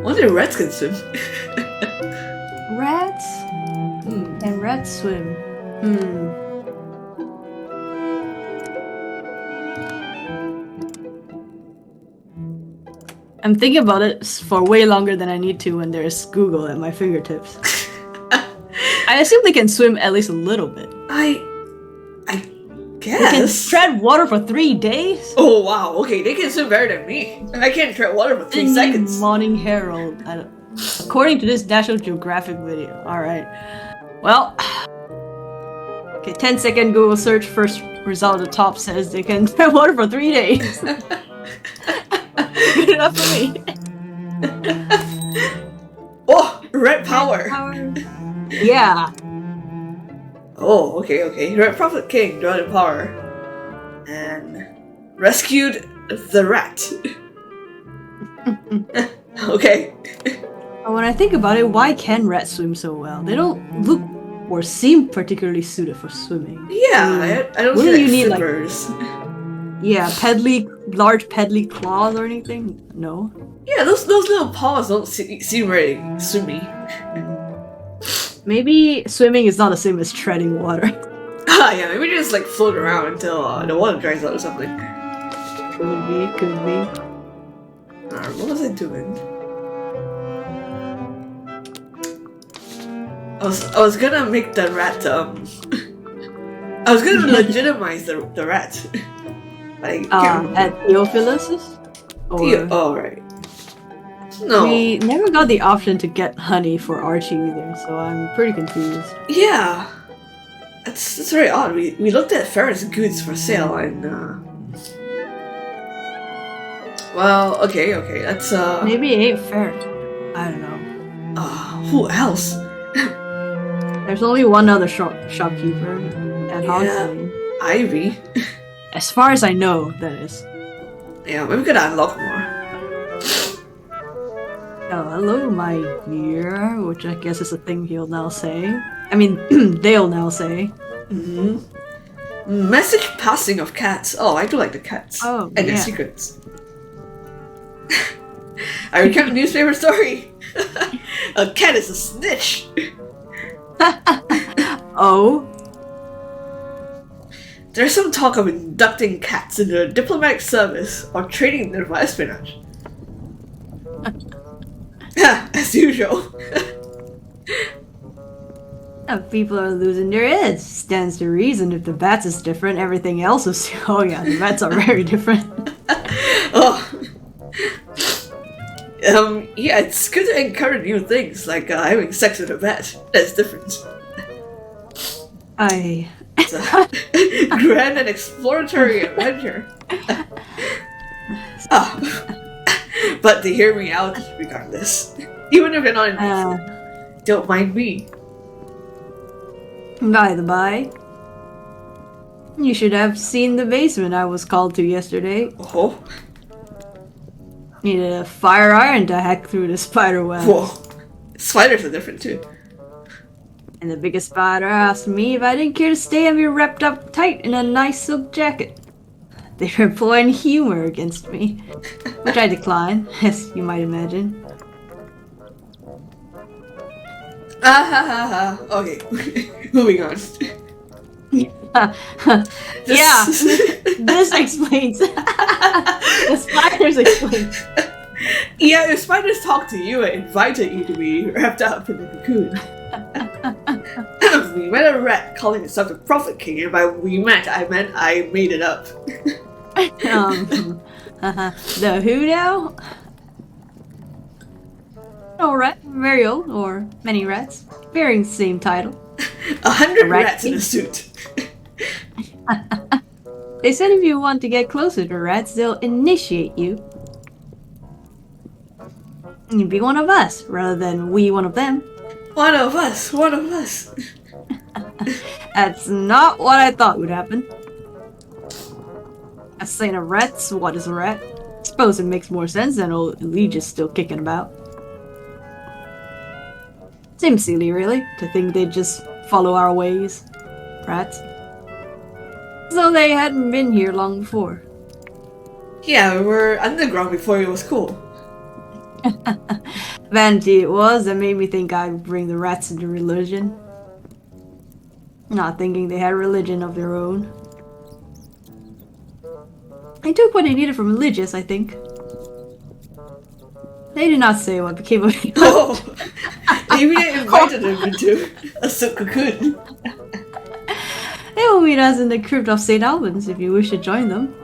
Only rats can swim. Rats? Can rats swim? I'm thinking about it for way longer than I need to when there's Google at my fingertips. I assume they can swim at least a little bit. I They can guess. tread water for 3 days? Oh wow, okay, they can swim better than me. I can't tread water for 3 seconds. Morning Herald. According to this National Geographic video. Alright. Well. Okay, 10-second Google search. First result at the top says they can tread water for 3 days. Good enough for me. Oh, red power. Yeah. Oh, okay. Red Prophet King drawn in power. And rescued the rat. Okay. When I think about it, why can rats swim so well? They don't look or seem particularly suited for swimming. Yeah, I don't What see do you like need, flippers. Yeah, large peddly claws or anything? No. Yeah, those little paws don't seem very swimmy. Maybe swimming is not the same as treading water. Yeah, maybe just like float around until the water dries out or something. Could be. What was I doing? I was gonna make the rat I was gonna legitimize the rat. Like At Theophilus? oh right. No. We never got the option to get honey for Archie either, so I'm pretty confused. Yeah. That's very odd. We looked at Ferris goods for sale and well, okay, that's Maybe it ain't fair. I don't know. Who else? There's only one other shopkeeper at Hogsmeade. Ivy. As far as I know, that is. Yeah, maybe we could unlock more. Oh, hello, my dear, which I guess is a thing he'll now say. I mean, they'll now say. Message passing of cats. Oh, I do like the cats. Oh, and their yeah. secrets. I recount a newspaper story. A cat is a snitch. Oh? There's some talk of inducting cats into the diplomatic service or training them for espionage. As usual. People are losing their heads. Stands to reason if the bats is different, everything else is. Oh yeah, the bats are very different. Yeah, it's good to encourage new things, like having sex with a bat. That's different. It's a grand and exploratory adventure. But they hear me out regardless. Even if you're not in don't mind me. By the by, you should have seen the basement I was called to yesterday. Oh? Needed a fire iron to hack through the spider web. Whoa. Spiders are different too. And the biggest spider asked me if I didn't care to stay and be wrapped up tight in a nice silk jacket. They were employing humor against me, which I declined, as you might imagine. Okay, moving on. Yeah, this explains. The spiders explain. Yeah, if spiders talked to you and invited you to be wrapped up in a cocoon. We met a rat calling himself the Prophet King, and by we met, I meant I made it up. The who now? No rat, very old, or many rats, bearing the same title. 100 rat rats in king. a suit. They said if you want to get closer to rats, they'll initiate you. You'd be one of us, rather than we one of them. One of us. That's not what I thought would happen. A saying of rats, what is a rat? Suppose it makes more sense than old Legis still kicking about. Seems silly, really, to think they'd just follow our ways. Rats. As though they hadn't been here long before. Yeah, we were underground before it was cool. Vanity it was that made me think I'd bring the rats into religion. Not thinking they had religion of their own. I took what I needed from religious, I think. They did not say what became of me. Oh, maybe they invited him into a silk cocoon. They will meet us in the crypt of St. Albans if you wish to join them.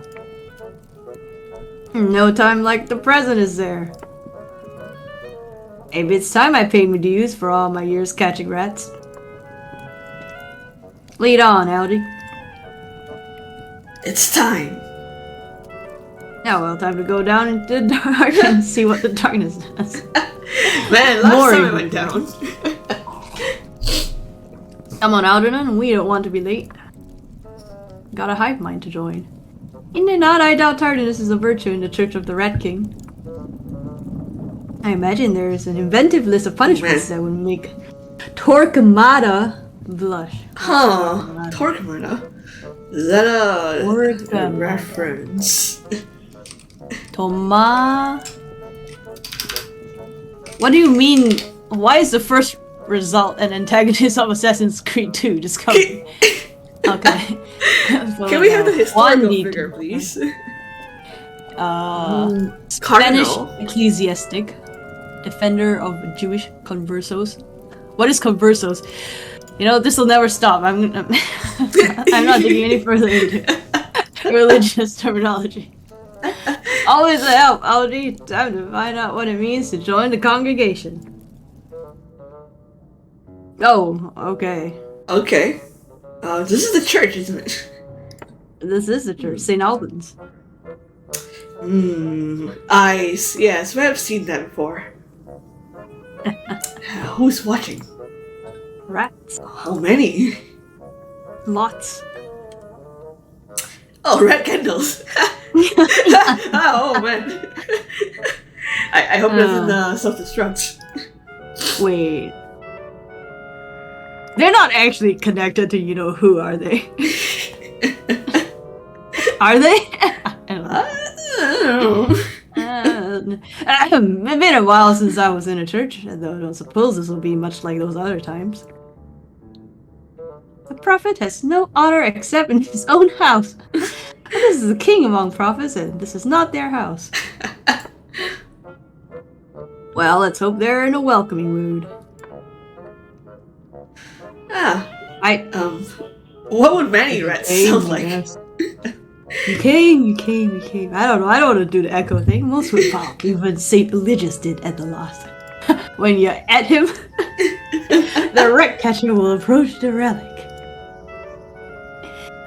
No time like the present is there. Maybe it's time I paid my dues for all my years catching rats. Lead on, Algie. It's time. Now, well, time to go down into the dark and see what the darkness does. Man, last time I went down. Come on, Algernon, we don't want to be late. Got a hive mind to join. Indeed not, I doubt tardiness is a virtue in the Church of the Rat King. I imagine there is an inventive list of punishments that would make Torquemada blush. Huh, Torquemada? Is that a reference? Toma. What do you mean? Why is the first result an antagonist of Assassin's Creed 2 discovery? Okay. Can we have the historical figure, please? Spanish ecclesiastic, defender of Jewish conversos. What is conversos? You know, this will never stop. I'm not digging any further into religious terminology. Always a help. I'll need time to find out what it means to join the congregation. Oh, okay. Okay. This is the church, isn't it? This is the church, St. Albans. Yes, we have seen that before. Who's watching? Rats. How many? Lots. Oh, rat candles. Oh man. I hope doesn't self-destruct. Wait. They're not actually connected to you-know-who, are they? Are they? I don't know. It's been a while since I was in a church, though I don't suppose this will be much like those other times. A prophet has no honor except in his own house. This is the king among prophets, and this is not their house. Well, let's hope they're in a welcoming mood. What would many rats sound like? You came. I don't know, I don't want to do the echo thing. Most would pop, even St. Eligius did at the last. When you're at him, the rat catcher will approach the relic.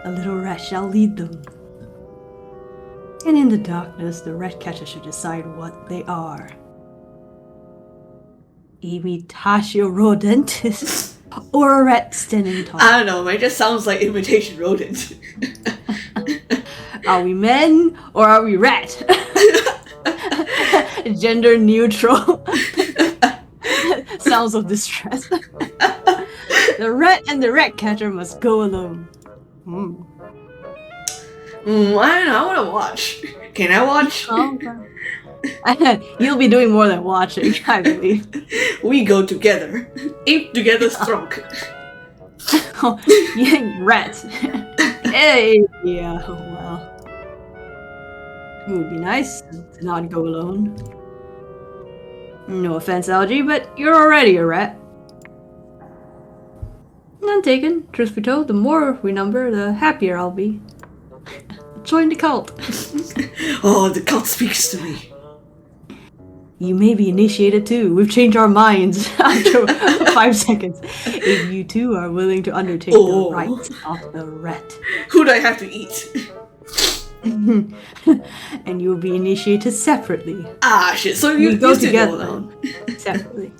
A little rat shall lead them. And in the darkness, the rat catcher should decide what they are. Imitatio rodentis, or a rat standing tall. I don't know, man, it just sounds like imitation rodent. Are we men, or are we rat? Gender neutral. Sounds of distress. The rat and the rat catcher must go alone. I don't know, I want to watch. Can I watch? You'll be doing more than watching, I believe. We go together. Ape together strong. Oh, yeah, rat. Hey, yeah, well. It would be nice to not go alone. No offense, Algie, but you're already a rat. None taken. Truth be told, the more we number, the happier I'll be. Join the cult. Oh, the cult speaks to me. You may be initiated too. We've changed our minds after 5 seconds. If you too are willing to undertake the rites of the rat. Who do I have to eat? And you'll be initiated separately. Ah, shit. So you go together alone. Separately.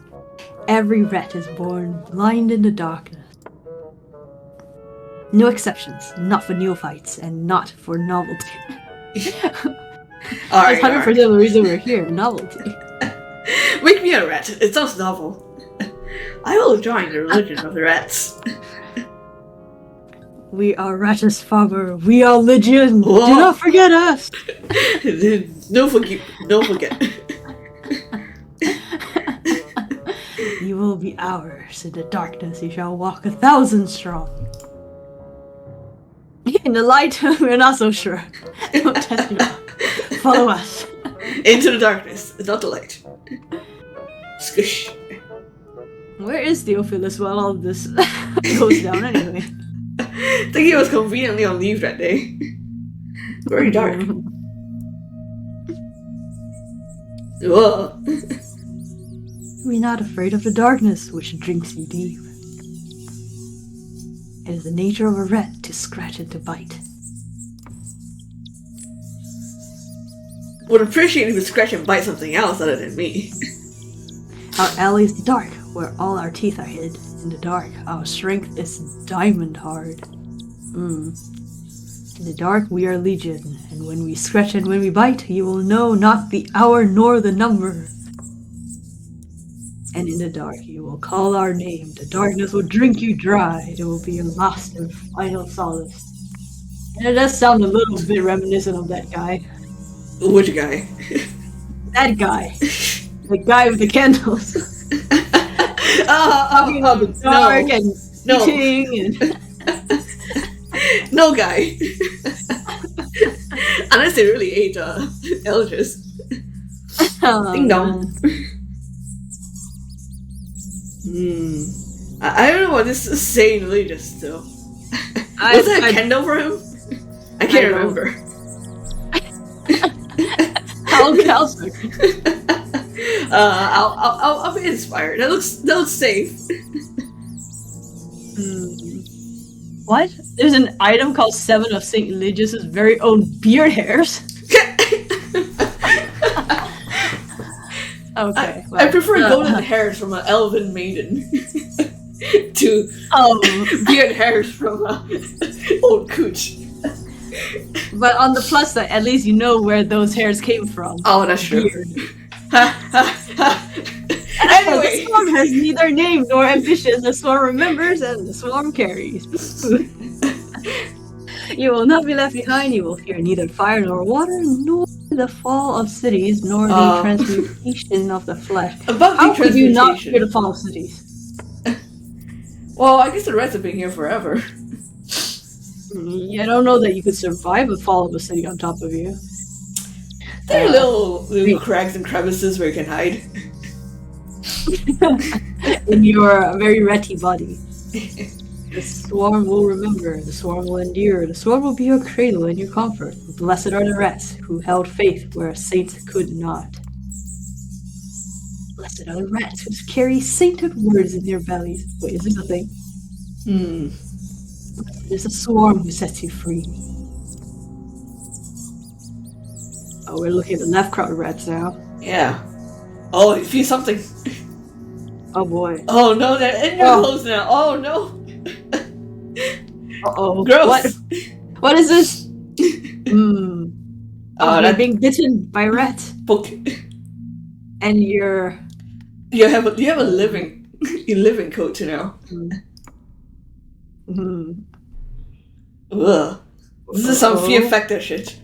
Every rat is born blind in the darkness. No exceptions. Not for neophytes and not for novelty. Alright, 100% the reason we're here. Novelty. Make me a rat. It sounds novel. I will join the religion of the rats. We are Rattus Farmer. We are Legion. Whoa. Do not forget us. No forget. You will be ours. In the darkness, you shall walk 1,000 strong. In the light, we're not so sure. Don't test me. Follow us. Into the darkness, not the light. Squish. Where is Theophilus while all this goes down anyway? I think he was conveniently on leave that day. Very dark. Whoa. We're not afraid of the darkness which drinks you deep. It is the nature of a rat to scratch and to bite. Would appreciate if you scratch and bite something else other than me. Our alley is the dark, where all our teeth are hid. In the dark, our strength is diamond hard. In the dark, we are legion, and when we scratch and when we bite, you will know not the hour nor the number. And in the dark, you will call our name. The darkness will drink you dry. It will be your last and final solace. And it does sound a little bit reminiscent of that guy. Which guy? That guy. The guy with the candles. Talking about the dark and eating and... No guy. Unless they really ate Eldris. Ding dong. I don't know what this is saying really just still. Was that a candle for him? I can't remember. I'll be inspired. That looks safe. What? There's an item called 7 of St. Eligius's very own beard hairs? Okay. I prefer golden hairs from an elven maiden to beard hairs from old cooch. But on the plus side, at least you know where those hairs came from. Oh, that's true. Anyway, the swarm has neither name nor ambition. The swarm remembers and the swarm carries. You will not be left behind. You will fear neither fire nor water, nor the fall of cities, nor the transmutation of the flesh. How could you not fear the fall of cities? Well, I guess the rest have been here forever. I don't know that you could survive a fall of a city on top of you. There are little cracks and crevices where you can hide. In your very ratty body. The swarm will remember, the swarm will endure, the swarm will be your cradle and your comfort. Blessed are the rats who held faith where saints could not. Blessed are the rats who carry sainted words in their bellies. Wait, is this a thing? There's a swarm who sets you free. Oh, we're looking at the left crowd of rats now. Yeah. Oh, you feel something. Oh boy. Oh no, they're in your clothes now. Oh no. Uh-oh. Gross. What is this? You're being bitten by a rat. Book. And you have a living coat now. Ugh. This is some fear factor shit.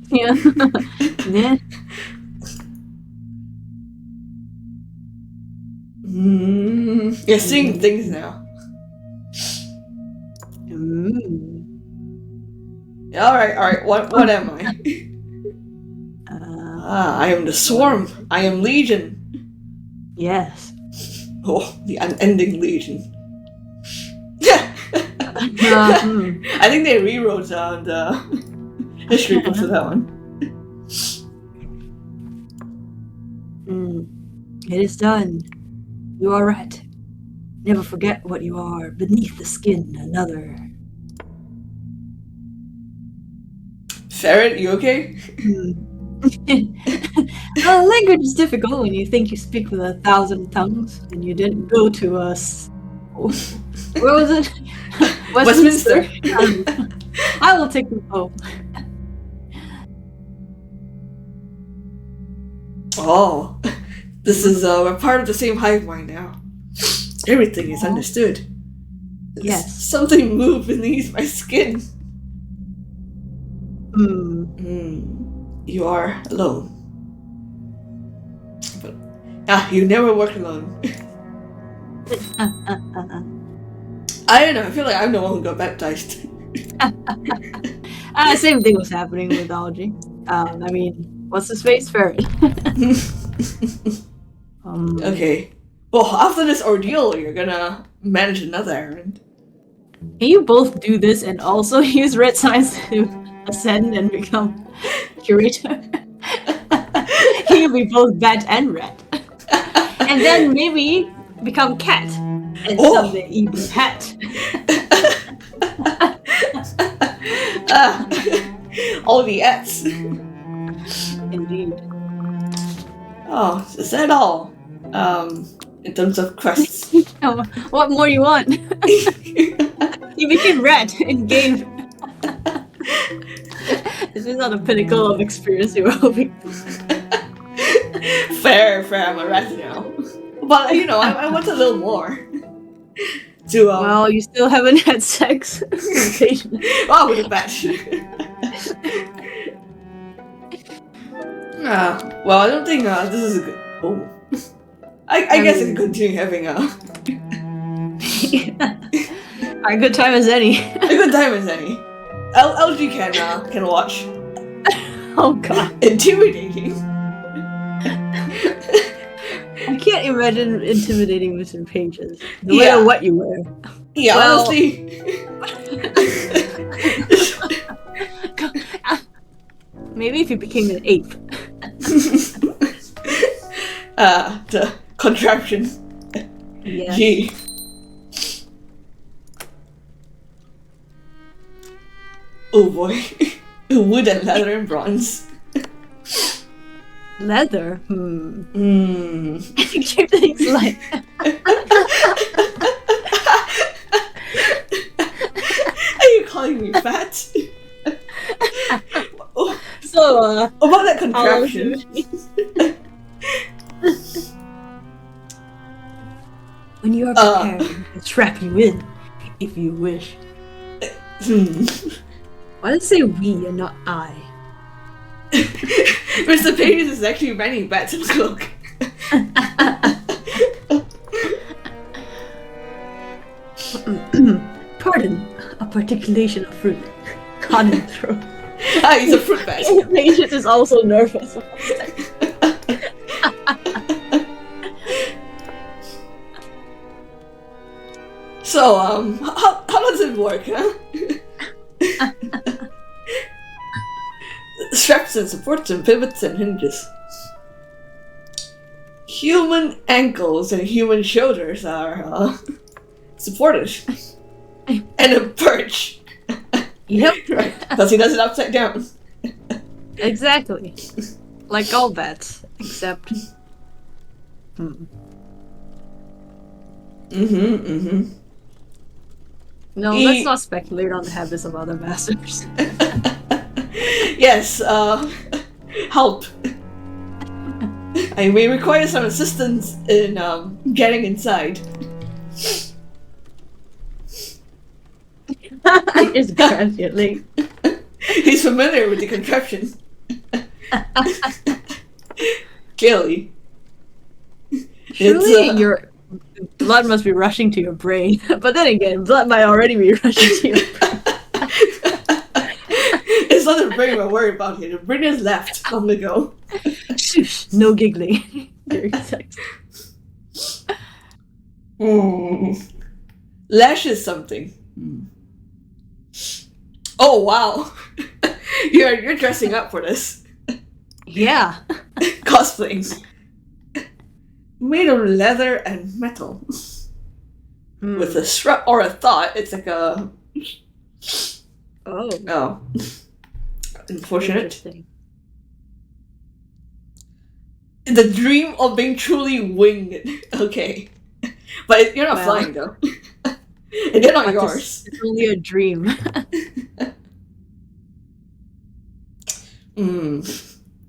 Yeah. Yeah. You're seeing things now. Alright, what am I? I am the swarm. I am legion. Yes. Oh, the unending legion. I think they rewrote the history books of that one. It is done. You are right. Never forget what you are. Beneath the skin, another. Ferret, you okay? Language is difficult when you think you speak with 1,000 tongues and you didn't go to us. Where was it? Westminster. I will take them home. Oh, this is we're part of the same hive mind now. Everything is understood. Yes. Something moved beneath my skin. You are alone. You never work alone. I don't know, I feel like I'm the one who got baptized. Same thing was happening with Algae. I mean, what's his face? Ferret. Okay. Well, after this ordeal, you're gonna manage another errand. Can you both do this and also use red signs to ascend and become curator? Can you be both bat and rat? And then maybe become cat and someday even hat. All the ats. Indeed. Oh, is that all? In terms of quests. What more you want? You became rat in game. This is not the pinnacle of experience you were hoping for. Fair, I'm a rat now. But, you know, I want a little more. Well, you still haven't had sex. Oh, with a bat. Well, I don't think this is a good... Oh. I guess I can continue having a good time as any. A good time as any. LG can watch. Oh god. Intimidating. I can't imagine intimidating Mr. Pages. No matter what you wear. Yeah, well, honestly. Maybe if you became an ape. The contraption. Yes. Gee. Oh boy. Wood and leather and bronze. Leather? Keep things like... Are you calling me fat? So, about that contraption. When you are prepared, I'll trap you in, if you wish. Why does it say we and not I? Mr. Pages is actually running bats in cloak. Pardon, a particulation of fruit. Cotton throat. He's a fruit bat. Pages is also nervous. So, how does it work, huh? Straps and supports and pivots and hinges. Human ankles and human shoulders are supported. And a perch. Yep. Right, because he does it upside down. Exactly. Like all bats, except... No, let's not speculate on the habits of other masters. Yes, help. I may require some assistance in getting inside. I just grabbed your leg. He's familiar with the contraption. Clearly. Surely your blood must be rushing to your brain. But then again, blood might already be rushing to your brain. It's not the brain we're worried about here. The brain is left long ago. Shush, no giggling during sex. Lash is something. Oh wow. You're dressing up for this. Yeah. Cosplaying. Made of leather and metal. With a strap or a thought, it's like a... Oh. Unfortunate. The dream of being truly winged. Okay. But you're not flying though. And they're not yours. It's only a dream.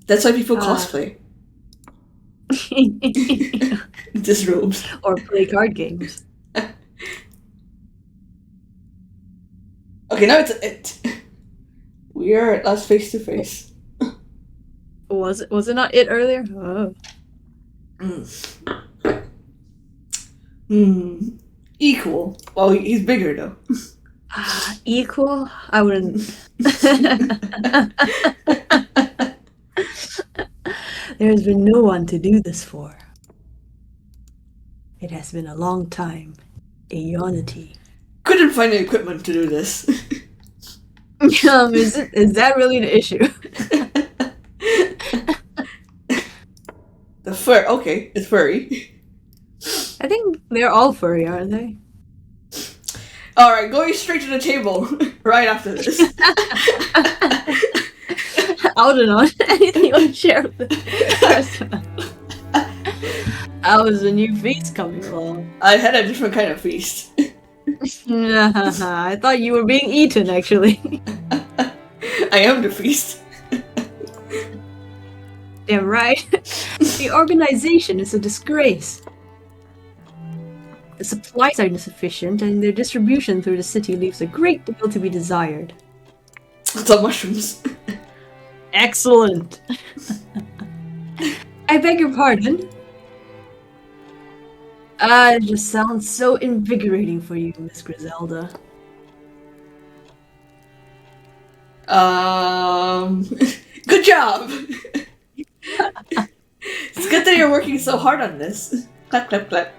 That's why people cosplay. Disrobes. Or play card games. Okay, now it's it. We are at last face to face. Was it not it earlier? Oh. Equal. Well, he's bigger though. Equal? I wouldn't. There has been no one to do this for. It has been a long time. A unity. Couldn't find the equipment to do this. Is that really the issue? The fur. Okay, it's furry. I think they're all furry, aren't they? Alright, going straight to the table right after this. I don't know. Anything you want to share with the restaurant? How was the new feast coming along? I had a different kind of feast. I thought you were being eaten, actually. I am the feast. Damn right. The organization is a disgrace. The supplies are insufficient, and their distribution through the city leaves a great deal to be desired. The mushrooms. Excellent. I beg your pardon? It just sounds so invigorating for you, Miss Griselda. Good job! It's good that you're working so hard on this. Clap, clap, clap.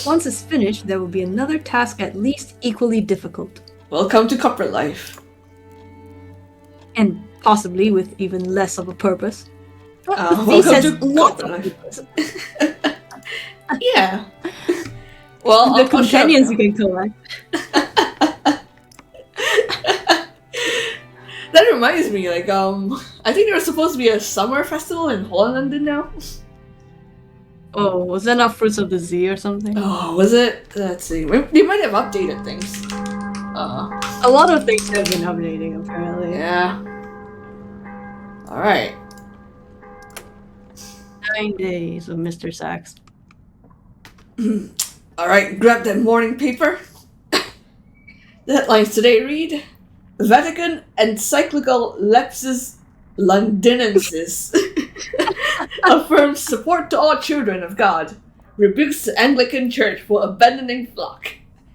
Once it's finished, there will be another task at least equally difficult. Welcome to corporate life. And possibly with even less of a purpose. Welcome to corporate life. Yeah. Well, the companions you can collect. That reminds me, like, I think there was supposed to be a summer festival in Holland now. Oh, was that not Fruits of the Z or something? Oh, was it? Let's see. They might have updated things. A lot of things have been updating, apparently. Yeah. Alright. 9 days of Mr. Sachs. Alright, grab that morning paper. The headlines today read: Vatican Encyclical Lepsis Londinensis affirms support to all children of God, rebukes the Anglican Church for abandoning flock,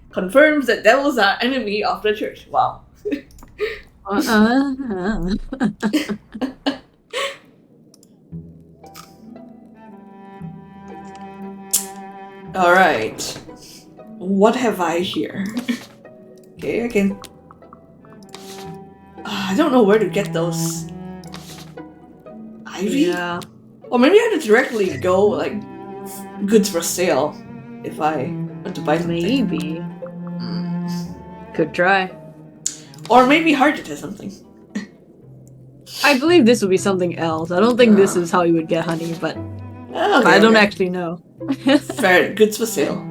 confirms that devils are enemy of the church. Wow. Alright. What have I here? Okay, I can... I don't know where to get those. Ivy? Yeah. Or maybe I have to directly go, like, goods for sale if I want to buy something. Maybe. Could try. Or maybe Harjit has something. I believe this would be something else. I don't think this is how you would get honey, but Okay, I don't actually know. Fair, goods for sale.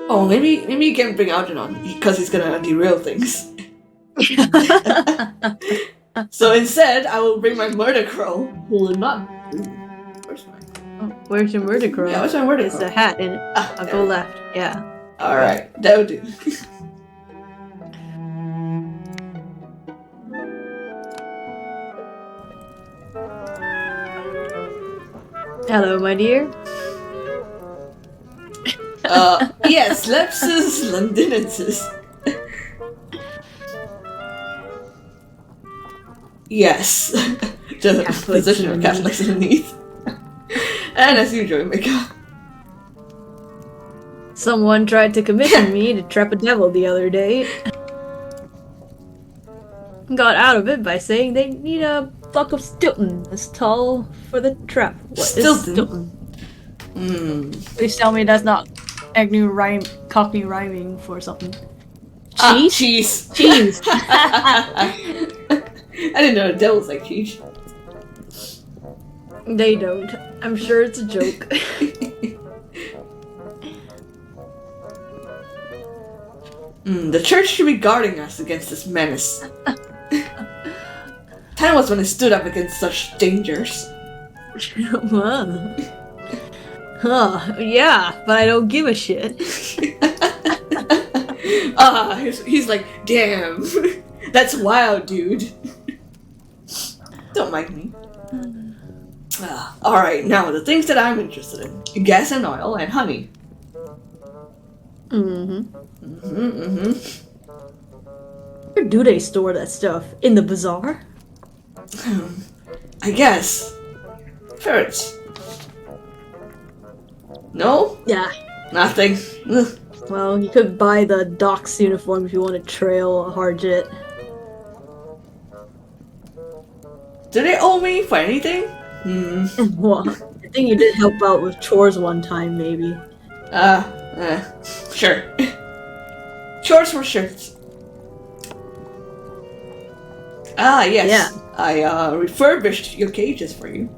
Oh, maybe you can bring Algernon because he's gonna derail things. So instead, I will bring my murder crow, who will not. Where's my? Oh, where's your murder crow? Yeah, where's my murder It's crow? a hat in it. I'll go left. Yeah. All right, that'll do. Hello, my dear. Yes, Lepsis Londinensis. Yes. The position of Catholics underneath. And as usual, Mika. Someone tried to commission me to trap a devil the other day. Got out of it by saying they need a block of Stilton as tall for the trap. What is Stilton? Stilton? Please tell me that's not Cockney rhyming for something. Cheese? Cheese. Cheese. I didn't know the devils like cheese. They don't. I'm sure it's a joke. The church should be guarding us against this menace. Time was when it stood up against such dangers. Yeah, but I don't give a shit. He's like, damn, that's wild, dude. Don't mind me. Alright, now the things that I'm interested in. Gas and oil and honey. Where do they store that stuff? In the bazaar? I guess. Ferrets. No? Yeah. Nothing. Well, you could buy the Docks uniform if you want to trail a hard jet. Do they owe me for anything? Well, I think you did help out with chores one time, maybe. Sure. Chores for shirts. Ah, yes. Yeah. I refurbished your cages for you.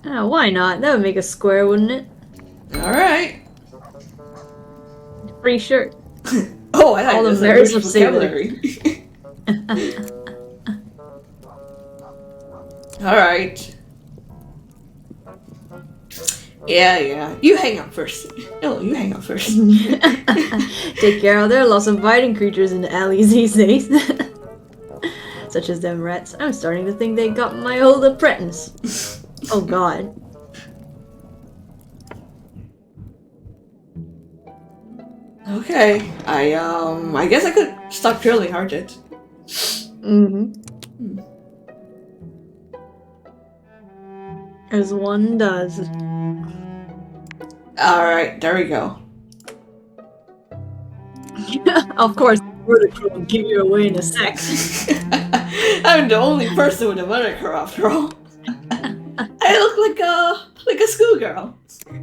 Why not? That would make a square, wouldn't it? Alright. Free shirt. Oh, I like All the this merits British of sailor. vocabulary. Alright. Yeah. You hang up first. No, you hang up first. Take care of there. Lots of biting creatures in the alleys these days. Such as them rats. I'm starting to think they got my old apprentice. Oh god. Okay. I guess I could stop drilling hard jet. As one does. Alright, there we go. Of course, vertical will give you away in a sec. I'm the only person with a moniker after all. I look like a schoolgirl.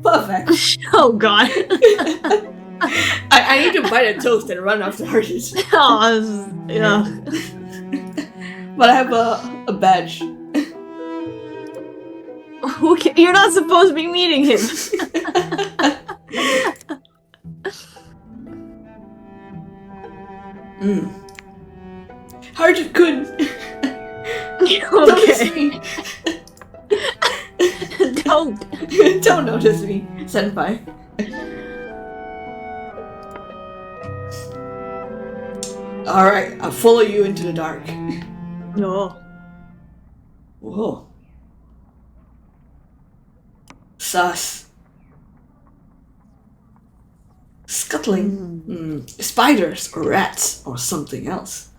Perfect. Oh god. I need to bite a toast and run off the horses. Oh, yeah. But I have a badge. You're not supposed to be meeting him. Harjit couldn't. Okay. Don't. Don't notice me, senpai. Alright, I'll follow you into the dark. No. Whoa. Sus. Scuttling. Spiders or rats or something else.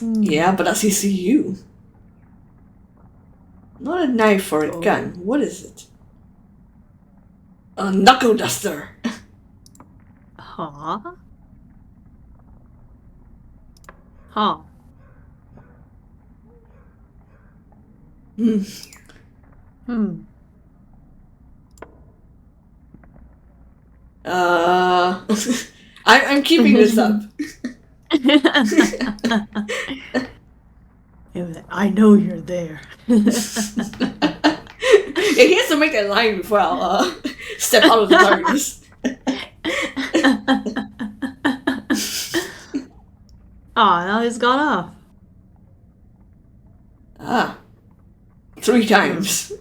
Yeah, but does he see you? Not a knife or a gun. What is it? A knuckle duster. Huh? Huh. I'm keeping this up. I know you're there. Yeah, he has to make that line before I'll step out of the darkness. Now he's gone off. Ah. 3 times.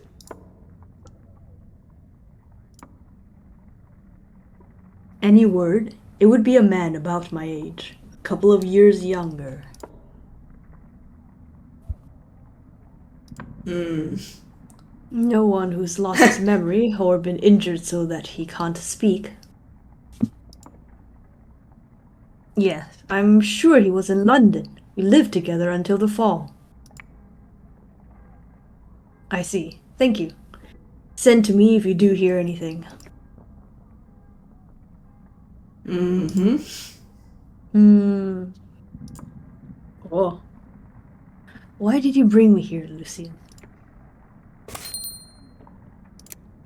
Any word? It would be a man about my age. A couple of years younger. No one who's lost his memory or been injured so that he can't speak. Yes, I'm sure he was in London. We lived together until the fall. I see. Thank you. Send to me if you do hear anything. Oh. Why did you bring me here, Lucian?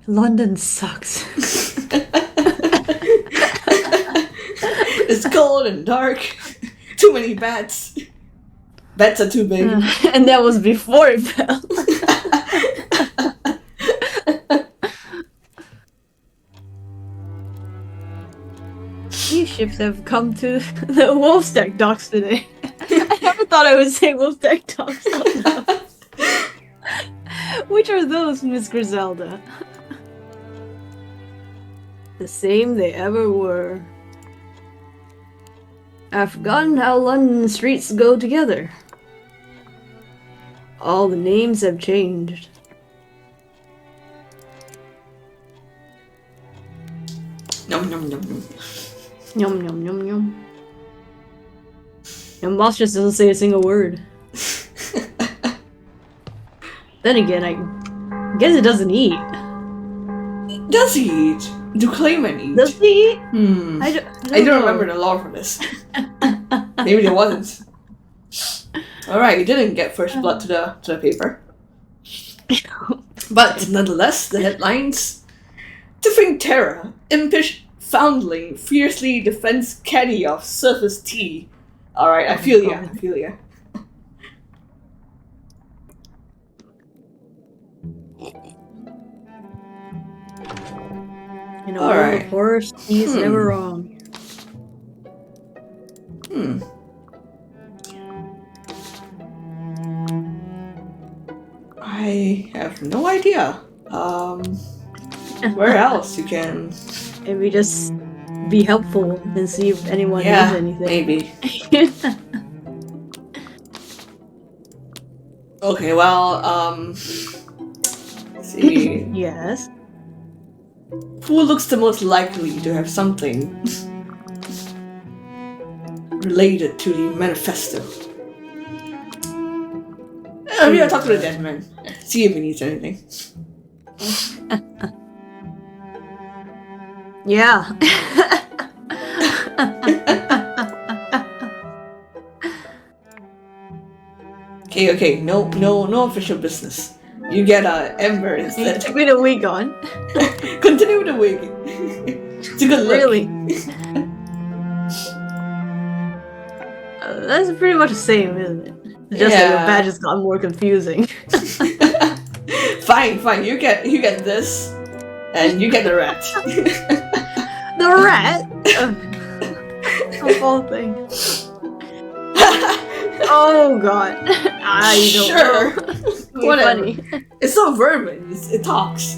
London sucks. It's cold and dark. Too many bats. Bats are too big. And that was before it fell. These ships have come to the Wolfstack Docks today. I never thought I would say Wolfstack Docks out loud. Which are those, Miss Griselda? The same they ever were. I've forgotten how London streets go together. All the names have changed. Nom nom nom nom. Yum yum yum yum. And Moss just doesn't say a single word. Then again, I guess it doesn't eat. Does he eat? Do Clayman eat? Does he eat? I don't know. remember the law for this. Maybe there wasn't. Alright, you didn't get first blood to the paper. But nonetheless, the headlines: Tiffing Terror, impish foundling, fiercely defends caddy of surface tea. Alright, I feel ya. In a world of horrors, he's never wrong. I have no idea. Where else you can? Maybe just be helpful and see if anyone needs anything. Maybe. Okay, well, let's see. Yes. Who looks the most likely to have something related to the manifesto? We gotta talk to the dead man. See if he needs anything. Yeah. Okay. No official business. You get a Ember instead. Took me the wig on. Continue with the wig. It's a good look. Really? That's pretty much the same, isn't it? Just that your badge has gotten more confusing. Fine. You get this, and you get the rat. The rat? Of all things. Oh god. I don't know. Whatever. Funny. It's not vermin. It talks.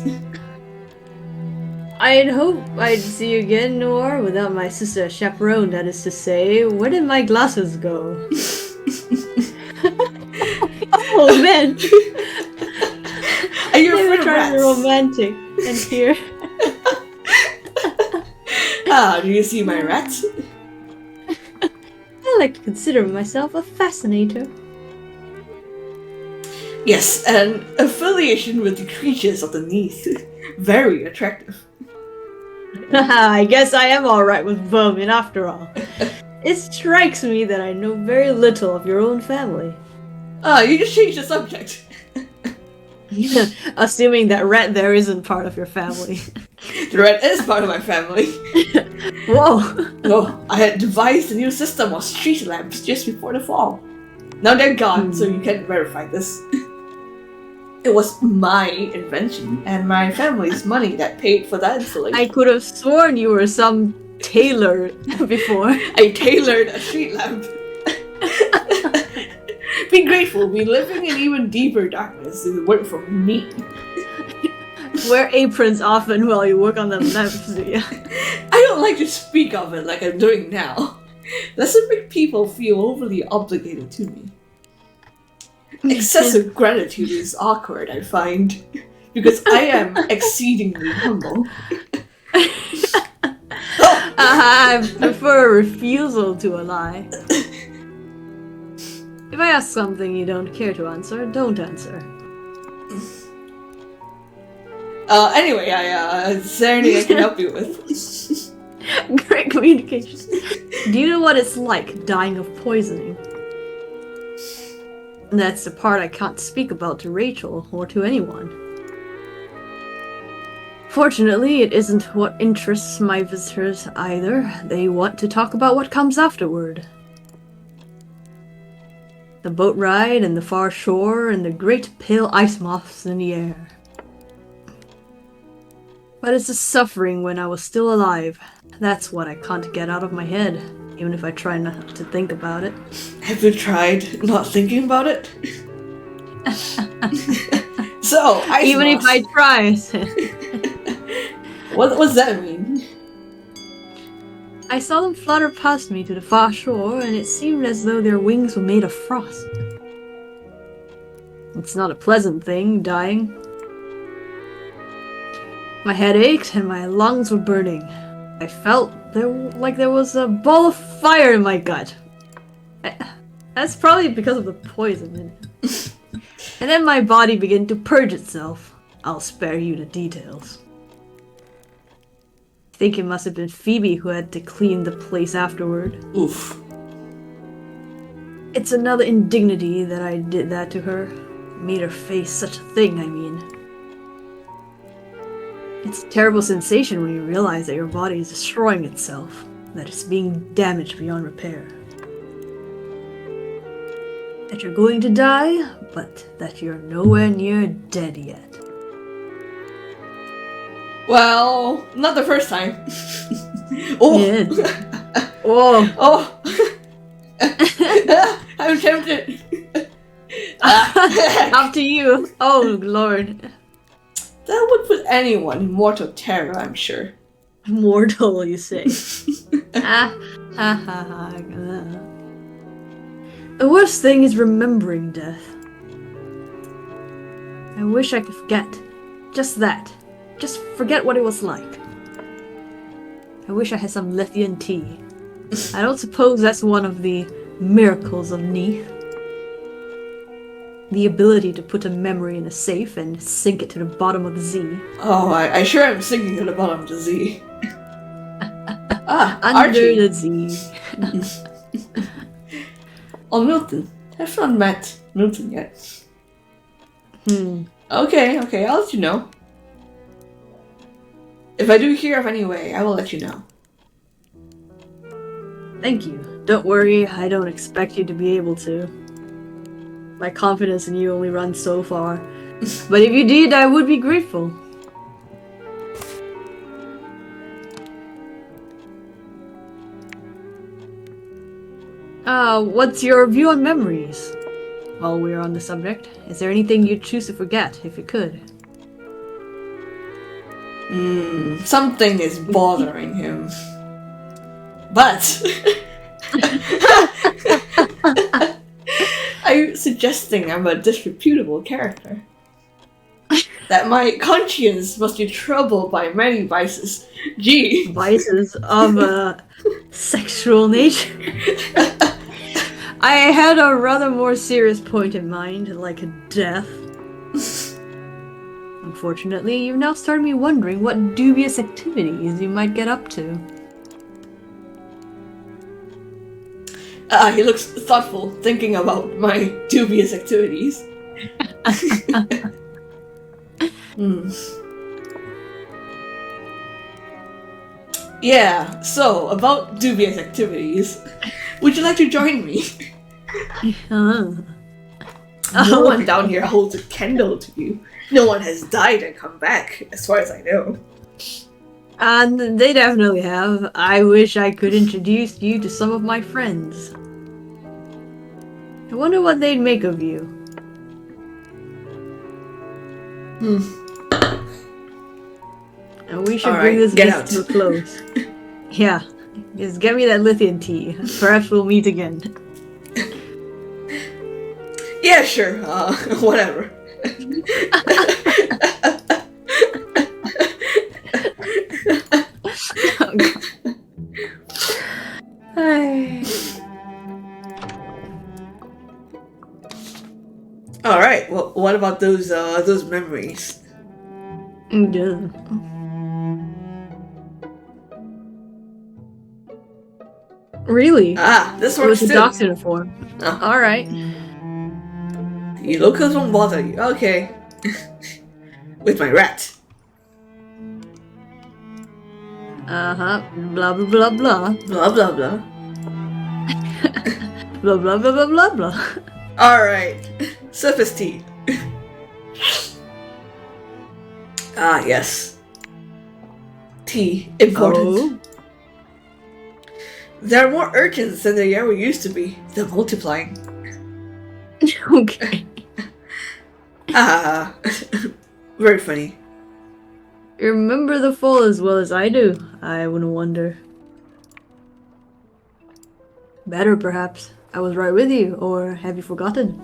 I'd hope I'd see you again, Noir, without my sister chaperone, that is to say. Where did my glasses go? Oh man! Are you they afraid were trying to be romantic and here. Do you see my rat? I like to consider myself a fascinator. Yes, an affiliation with the creatures of the Neath. Very attractive. I guess I am alright with vermin after all. It strikes me that I know very little of your own family. You just changed the subject. Assuming that rat there isn't part of your family. The rat is part of my family. Whoa! Oh, I had devised a new system of street lamps just before the fall. Now they're gone, so you can't verify this. It was my invention and my family's money that paid for that installation. I could have sworn you were some tailor before. I tailored a street lamp. Be grateful, we living in even deeper darkness if it weren't for me. Wear aprons often while you work on the lamps, do you? I don't like to speak of it like I'm doing now. Lest it make people feel overly obligated to me. Excessive gratitude is awkward, I find, because I am exceedingly humble. I prefer a refusal to a lie. If I ask something you don't care to answer, don't answer. Anyway, is there anything I can help you with? Great communication. Do you know what it's like dying of poisoning? That's the part I can't speak about to Rachel or to anyone. Fortunately, it isn't what interests my visitors either. They want to talk about what comes afterward. The boat ride and the far shore and the great pale ice moths in the air. But it's the suffering when I was still alive. That's what I can't get out of my head, even if I try not to think about it. Have you tried not thinking about it? So So, ice Even if moss. I try. What's that mean? I saw them flutter past me to the far shore, and it seemed as though their wings were made of frost. It's not a pleasant thing, dying. My head ached and my lungs were burning. I felt like there was a ball of fire in my gut. That's probably because of the poison in it. And then my body began to purge itself. I'll spare you the details. I think it must have been Phoebe who had to clean the place afterward. Oof. It's another indignity that I did that to her. Made her face such a thing, I mean. It's a terrible sensation when you realize that your body is destroying itself, that it's being damaged beyond repair. That you're going to die, but that you're nowhere near dead yet. Well, not the first time. Oh! Yeah. Oh! Oh! I'm tempted. After you! Oh, Lord. That would put anyone in mortal terror, I'm sure. Mortal, you say. The worst thing is remembering death. I wish I could forget. Just that. Just forget what it was like. I wish I had some lithium tea. I don't suppose that's one of the miracles of Neath. The ability to put a memory in a safe and sink it to the bottom of the Z. Oh, I sure am sinking to the bottom of the Z. Under Archie. the Z. Oh, Milton. I've not met Milton yet. Okay, I'll let you know. If I do hear of any way, I will let you know. Thank you. Don't worry, I don't expect you to be able to. My confidence in you only runs so far. But if you did, I would be grateful. What's your view on memories? While we're on the subject, is there anything you'd choose to forget, if you could? Something is bothering him. But... Are you suggesting I'm a disreputable character? That my conscience must be troubled by many vices? Gee! Vices of a sexual nature? I had a rather more serious point in mind, like a death. Unfortunately, you've now started me wondering what dubious activities you might get up to. He looks thoughtful, thinking about my dubious activities. Yeah, so, about dubious activities. Would you like to join me? No one down here holds a candle to you. No one has died and come back, as far as I know. And they definitely have. I wish I could introduce you to some of my friends. I wonder what they'd make of you. And we should bring this visit to a close. Yeah, just get me that lithium tea. Perhaps we'll meet again. Yeah, sure. Whatever. All right. Well, what about those memories? Yeah. Really? This It was works a too. doc's uniform. Oh. All right. You locals won't bother you. Okay. With my rat. Blah blah blah blah. Blah blah blah. Blah blah blah blah blah blah. All right. Surface tea. Yes. Tea. Important. Oh. There are more urchins than there ever used to be. They're multiplying. Okay. Ah, very funny. You remember the fall as well as I do, I wouldn't wonder. Better, perhaps. I was right with you, or have you forgotten?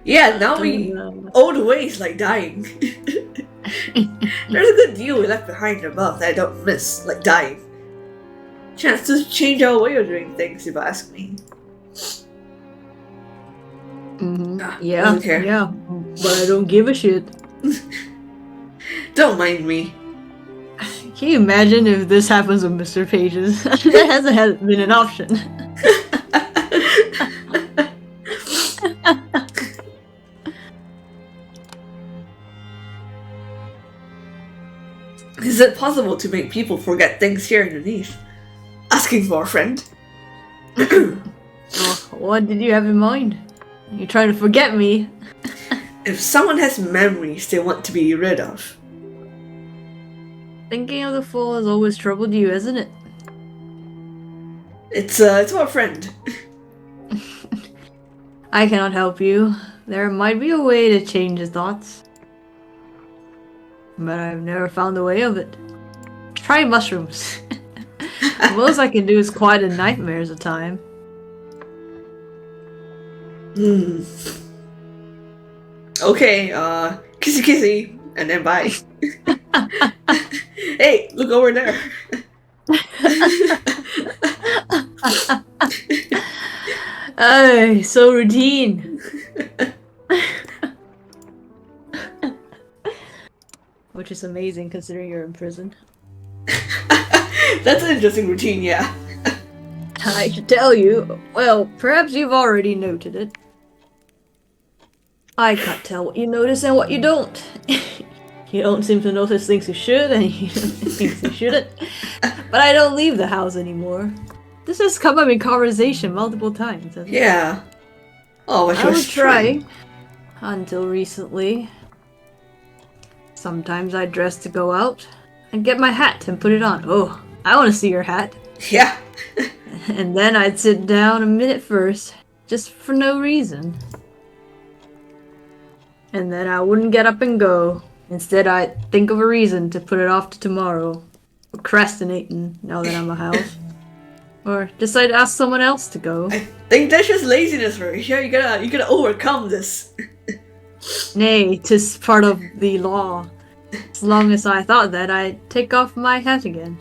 Yeah, now we old ways like dying. There's a good deal we left behind above that I don't miss, like dying. Chance to change our way of doing things, if you ask me. Yeah, doesn't care. yeah, but I don't give a shit. Don't mind me. Can you imagine if this happens with Mr. Pages? That hasn't been an option. Is it possible to make people forget things here underneath? Asking for a friend? Oh, what did you have in mind? You're trying to forget me? If someone has memories they want to be rid of. Thinking of the fall has always troubled you, hasn't it? It's for a friend. I cannot help you. There might be a way to change his thoughts. But I've never found a way of it. Try mushrooms. The most I can do is quiet a nightmares a time. Okay, kissy kissy, and then bye. Hey, look over there. Oh, so routine. Which is amazing considering you're in prison. That's an interesting routine, yeah. I should tell you. Well, perhaps you've already noted it. I can't tell what you notice and what you don't. You don't seem to notice things you should, and you things you shouldn't. But I don't leave the house anymore. This has come up in conversation multiple times. Yeah. Oh, I was trying. Until recently. Sometimes I dress to go out. I'd get my hat and put it on. Oh, I want to see your hat. Yeah. And then I'd sit down a minute first, just for no reason. And then I wouldn't get up and go. Instead, I'd think of a reason to put it off to tomorrow. Procrastinating now that I'm a house. Or decide to ask someone else to go. I think that's just laziness, Marisha. You gotta overcome this. Nay, 'tis part of the law. As long as I thought that, I'd take off my hat again.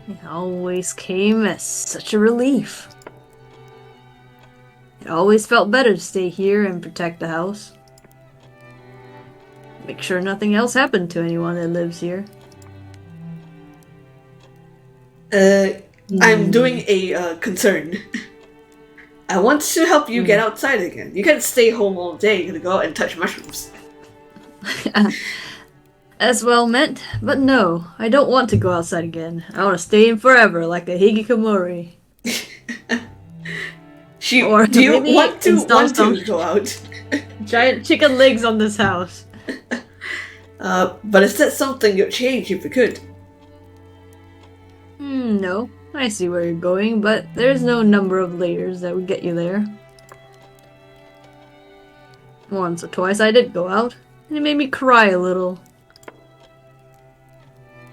It always came as such a relief. It always felt better to stay here and protect the house. Make sure nothing else happened to anyone that lives here. I'm doing a concern. I want to help you get outside again. You can't stay home all day. You're gonna go out and touch mushrooms. That's well meant, but no, I don't want to go outside again. I want to stay in forever like a hikikomori. Or do you want to go out? Giant chicken legs on this house. But is that something you'd change if you could? No. I see where you're going, but there's no number of layers that would get you there. Once or twice I did go out, and it made me cry a little.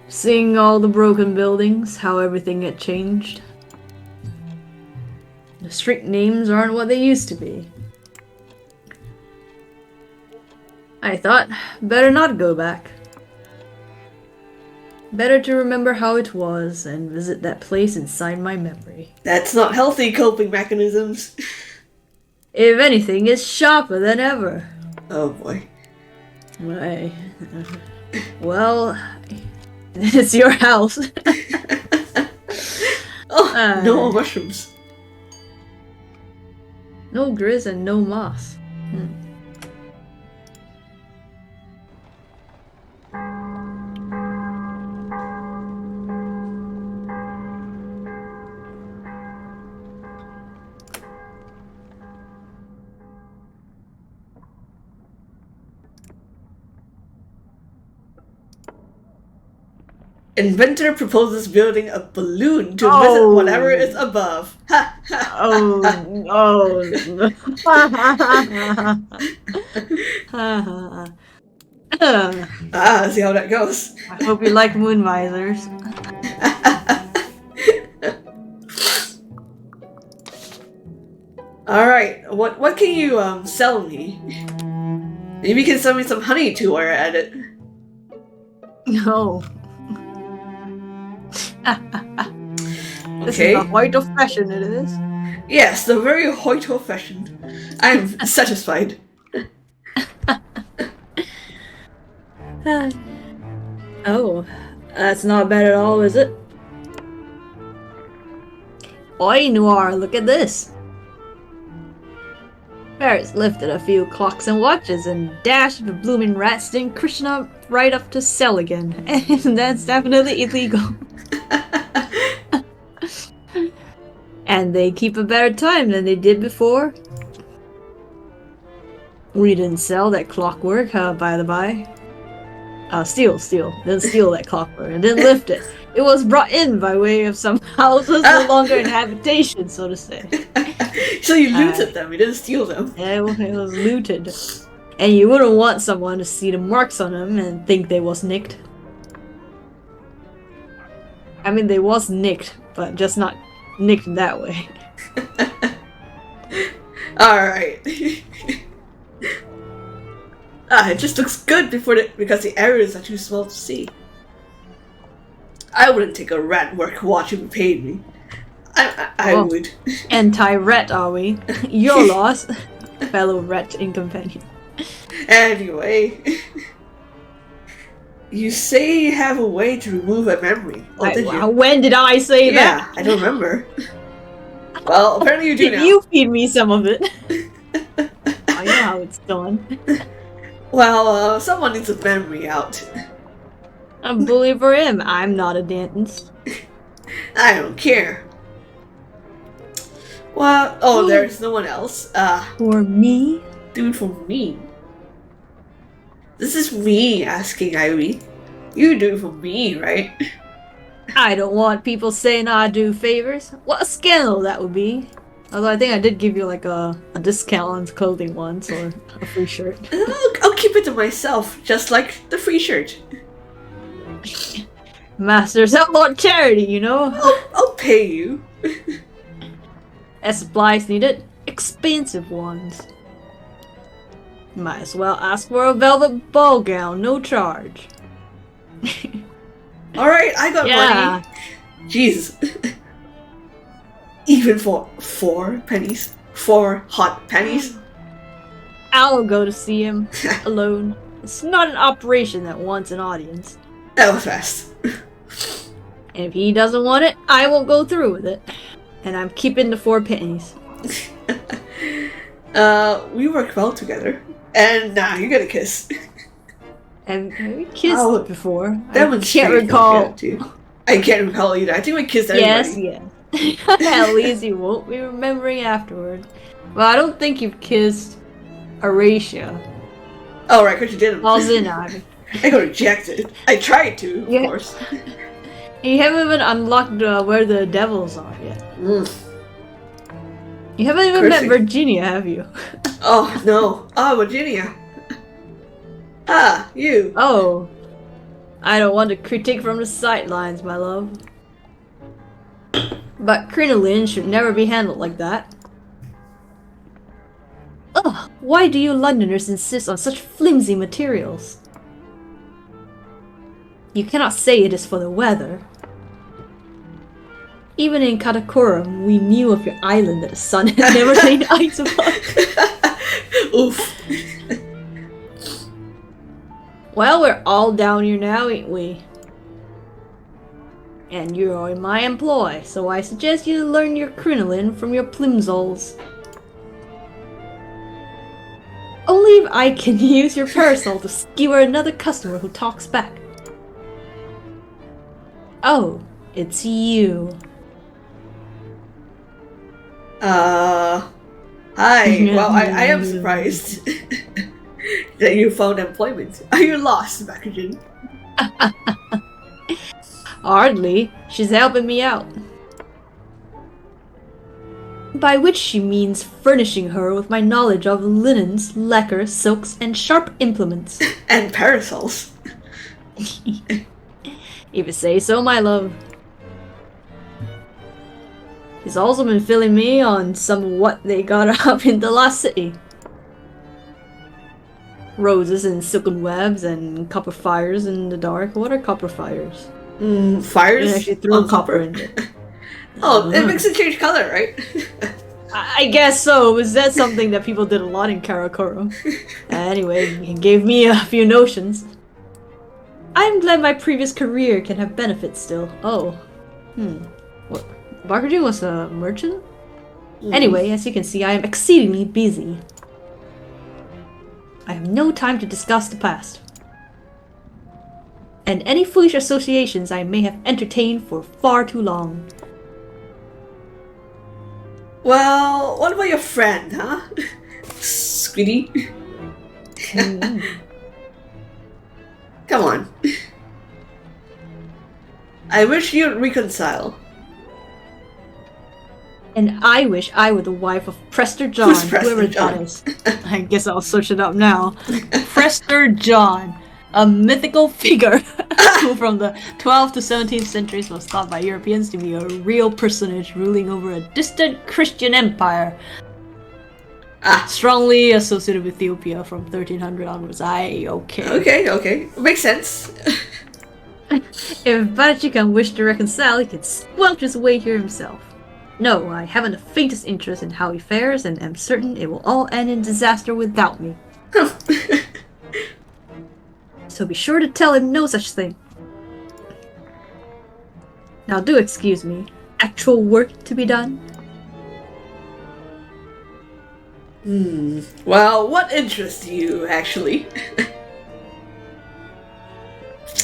Seeing all the broken buildings, how everything had changed. The street names aren't what they used to be. I thought, better not go back. Better to remember how it was and visit that place inside my memory. That's not healthy coping mechanisms. If anything, it's sharper than ever. Oh boy. Well, it's your house. Oh, no more mushrooms. No grizz and no moss. Inventor proposes building a balloon to visit whatever is above. Ha ha. See how that goes. I hope you like moon visors. Alright, what can you sell me? Maybe you can sell me some honey to wear at it. No. This Okay. is the height of fashion, it is. Yes, the very height of fashion. I'm satisfied. Oh, that's not bad at all, is it? Oi, Noir, look at this. Ferris lifted a few clocks and watches and dashed the blooming rats then Krishna right up to sell again. And that's definitely illegal. And they keep a better time than they did before. We didn't sell that clockwork, by the by. Steal. Didn't steal that clockwork and didn't lift it. It was brought in by way of some houses no longer in habitation, so to say. So you looted them, you didn't steal them. Yeah, it was looted. And you wouldn't want someone to see the marks on them and think they was nicked. I mean, they was nicked, but just not nicked that way. Alright. It just looks good because the areas are too small to see. I wouldn't take a rat work watch if you paid me. I would. Anti-rat, are we? Your loss, fellow rat incompanion. Anyway. You say you have a way to remove a memory. Oh, did you? When did I say that? Yeah, I don't remember. Well, apparently you do now. You feed me some of it. I know how it's done. Well, someone needs a memory out. I'm bullying for him. I'm not a dentist. I don't care. Well, there's no one else. For me? Dude, for me. This is me asking, Ivy. You do for me, right? I don't want people saying I do favors. What a scandal that would be. Although I think I did give you like a discount on clothing once, or a free shirt. I'll keep it to myself, just like the free shirt. Master's outlawed charity, you know? I'll pay you. As supplies needed, expensive ones. Might as well ask for a velvet ball gown, no charge. Alright, I got money. Jesus. Even for 4 pennies? 4 hot pennies? I'll go to see him alone. It's not an operation that wants an audience. That was fast. And if he doesn't want it, I won't go through with it. And I'm keeping the 4 pennies. We work well together. And now you get a kiss. Have we kissed before? That I can't recall. I can't recall either. I think we kissed everybody. Yes. At least you won't be remembering afterward. Well, I don't think you've kissed Aracia. Oh, right, because you didn't. All's in, Ivy. I got rejected. I tried to, of course. You haven't even unlocked where the devils are yet. You haven't even met Virginia, have you? Oh, no. Oh, Virginia. Ah, you. Oh. I don't want to critique from the sidelines, my love. But crinoline should never be handled like that. Ugh, why do you Londoners insist on such flimsy materials? You cannot say it is for the weather. Even in Katakorum, we knew of your island that the sun had never laid eyes upon. Oof. Well, we're all down here now, ain't we? And you're in my employ, so I suggest you learn your crinoline from your plimsolls. Only if I can use your parasol to skewer another customer who talks back. Oh, it's you. Hi. Well, I am surprised that you found employment. Are you lost, Bakujin? Hardly. She's helping me out. By which she means furnishing her with my knowledge of linens, lacquer, silks, and sharp implements. And parasols. If you say so, my love. He's also been filling me on some of what they got up in the lost city. Roses and silken webs and copper fires in the dark. What are copper fires? Fires Actually threw on copper copper. in it. Oh, it makes it change color, right? I guess so. Was that something that people did a lot in Karakoro? Anyway, he gave me a few notions. I'm glad my previous career can have benefits still. Oh. What? Bakuji was a merchant? Anyway, as you can see, I am exceedingly busy. I have no time to discuss the past. And any foolish associations I may have entertained for far too long. Well, what about your friend, huh? Squiddy? Come on. I wish you'd reconcile. And I wish I were the wife of Prester John, Who's Prester whoever John? that is. I guess I'll search it up now. Prester John, a mythical figure who from the 12th to 17th centuries was thought by Europeans to be a real personage ruling over a distant Christian empire. Strongly associated with Ethiopia from 1300 onwards. Okay. Makes sense. If Bachikan wished to reconcile, he could squelch his way here himself. No, I haven't the faintest interest in how he fares, and am certain it will all end in disaster without me. So be sure to tell him no such thing. Now do excuse me. Actual work to be done? Well, what interests you, actually?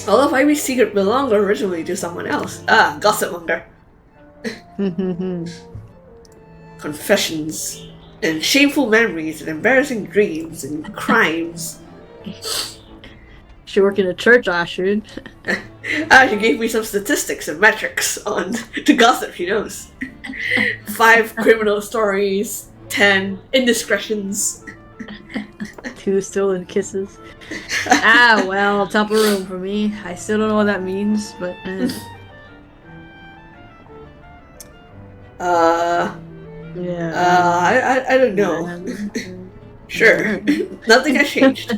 All of Ivy's secret belonged originally to someone else. Gossip monger. Confessions, and shameful memories, and embarrassing dreams, and crimes. She work in a church, I should. She gave me some statistics and metrics on to gossip, she knows. 5 criminal stories, 10 indiscretions. 2 stolen kisses. Well, top of the room for me. I still don't know what that means, but... I don't know. Sure. Nothing has changed.